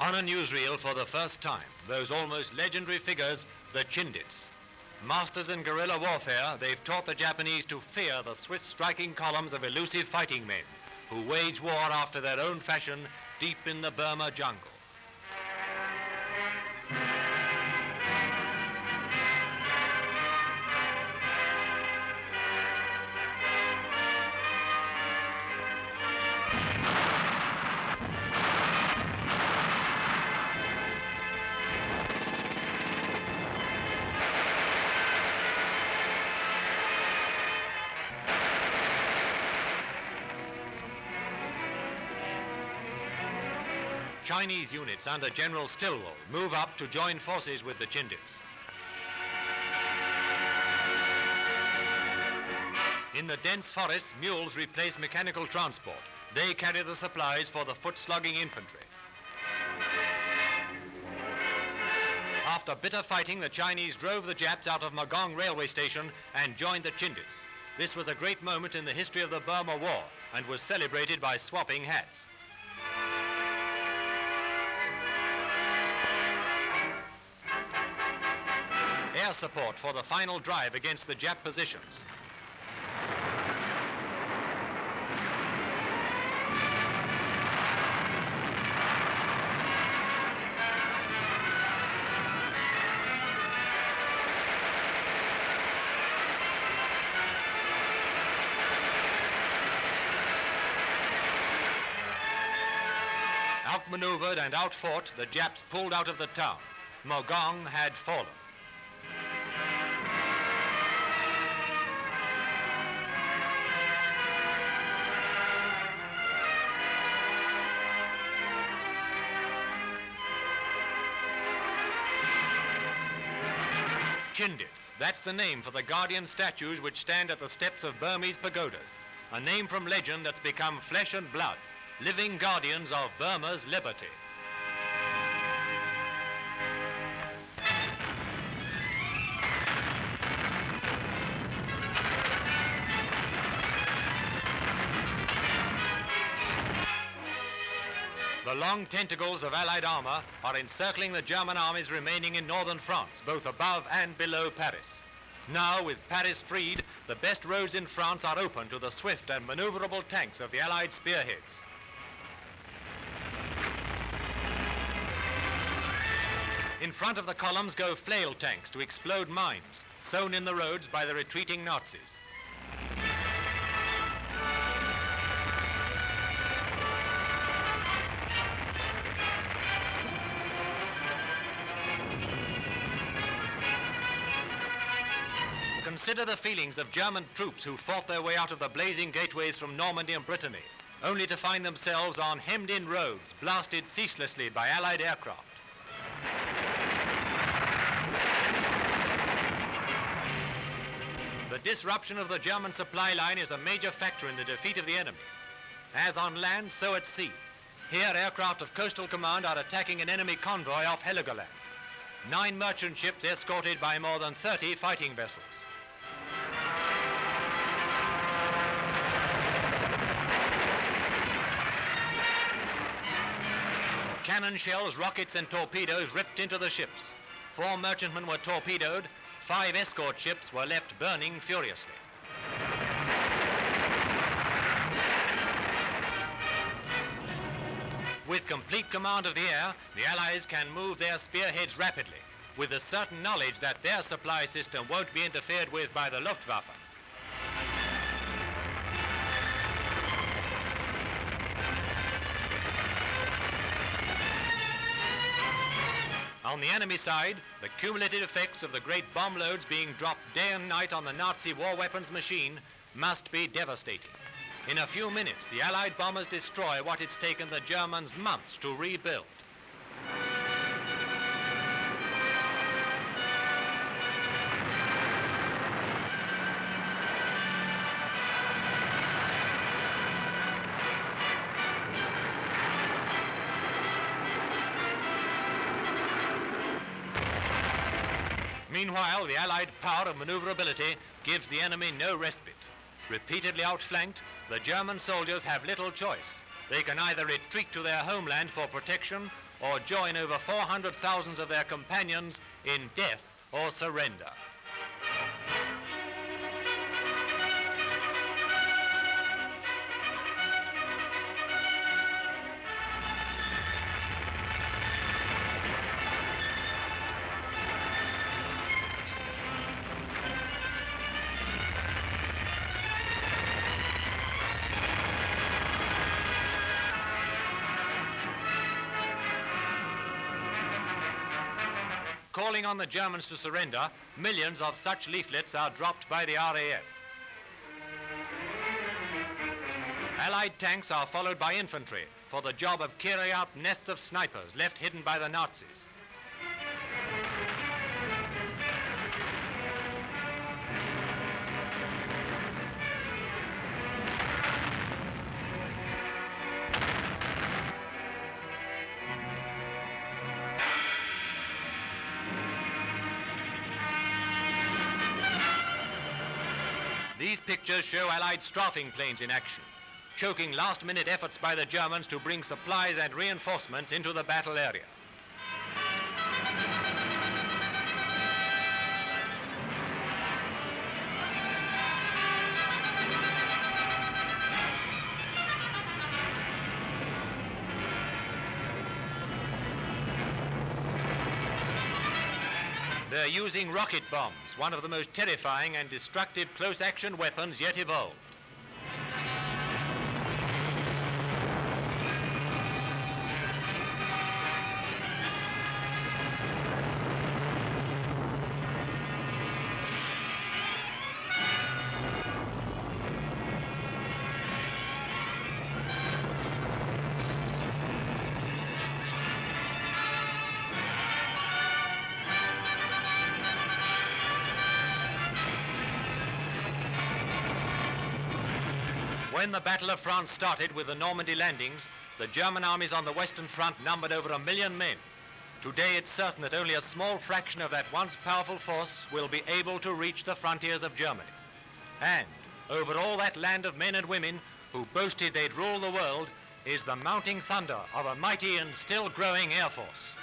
On a newsreel for the first time, those almost legendary figures, the Chindits. Masters in guerrilla warfare, they've taught the Japanese to fear the swift striking columns of elusive fighting men who wage war after their own fashion deep in the Burma jungle. Chinese units under General Stilwell move up to join forces with the Chindits. In the dense forests, mules replace mechanical transport. They carry the supplies for the foot-slogging infantry. After bitter fighting, the Chinese drove the Japs out of Mogaung railway station and joined the Chindits. This was a great moment in the history of the Burma War and was celebrated by swapping hats. Air support for the final drive against the Jap positions. Outmaneuvered and outfought, the Japs pulled out of the town. Mogaung had fallen. Chindits, that's the name for the guardian statues which stand at the steps of Burmese pagodas, a name from legend that's become flesh and blood, living guardians of Burma's liberty. The long tentacles of Allied armor are encircling the German armies remaining in northern France, both above and below Paris. Now, with Paris freed, the best roads in France are open to the swift and maneuverable tanks of the Allied spearheads. In front of the columns go flail tanks to explode mines, sown in the roads by the retreating Nazis. Consider the feelings of German troops who fought their way out of the blazing gateways from Normandy and Brittany, only to find themselves on hemmed-in roads, blasted ceaselessly by Allied aircraft. The disruption of the German supply line is a major factor in the defeat of the enemy. As on land, so at sea. Here, aircraft of Coastal Command are attacking an enemy convoy off Helgoland. 9 merchant ships escorted by more than 30 fighting vessels. Cannon shells, rockets and torpedoes ripped into the ships. 4 merchantmen were torpedoed, 5 escort ships were left burning furiously. With complete command of the air, the Allies can move their spearheads rapidly, with the certain knowledge that their supply system won't be interfered with by the Luftwaffe. On the enemy side, the cumulative effects of the great bomb loads being dropped day and night on the Nazi war weapons machine must be devastating. In a few minutes, the Allied bombers destroy what it's taken the Germans months to rebuild. Meanwhile, the Allied power of maneuverability gives the enemy no respite. Repeatedly outflanked, the German soldiers have little choice. They can either retreat to their homeland for protection or join over 400,000 of their companions in death or surrender. Calling on the Germans to surrender, millions of such leaflets are dropped by the RAF. Allied tanks are followed by infantry for the job of clearing out nests of snipers left hidden by the Nazis. These pictures show Allied strafing planes in action, choking last-minute efforts by the Germans to bring supplies and reinforcements into the battle area. They're using rocket bombs, one of the most terrifying and destructive close-action weapons yet evolved. When the Battle of France started with the Normandy landings, the German armies on the Western Front numbered over 1 million men. Today it's certain that only a small fraction of that once powerful force will be able to reach the frontiers of Germany. And over all that land of men and women who boasted they'd rule the world is the mounting thunder of a mighty and still growing air force.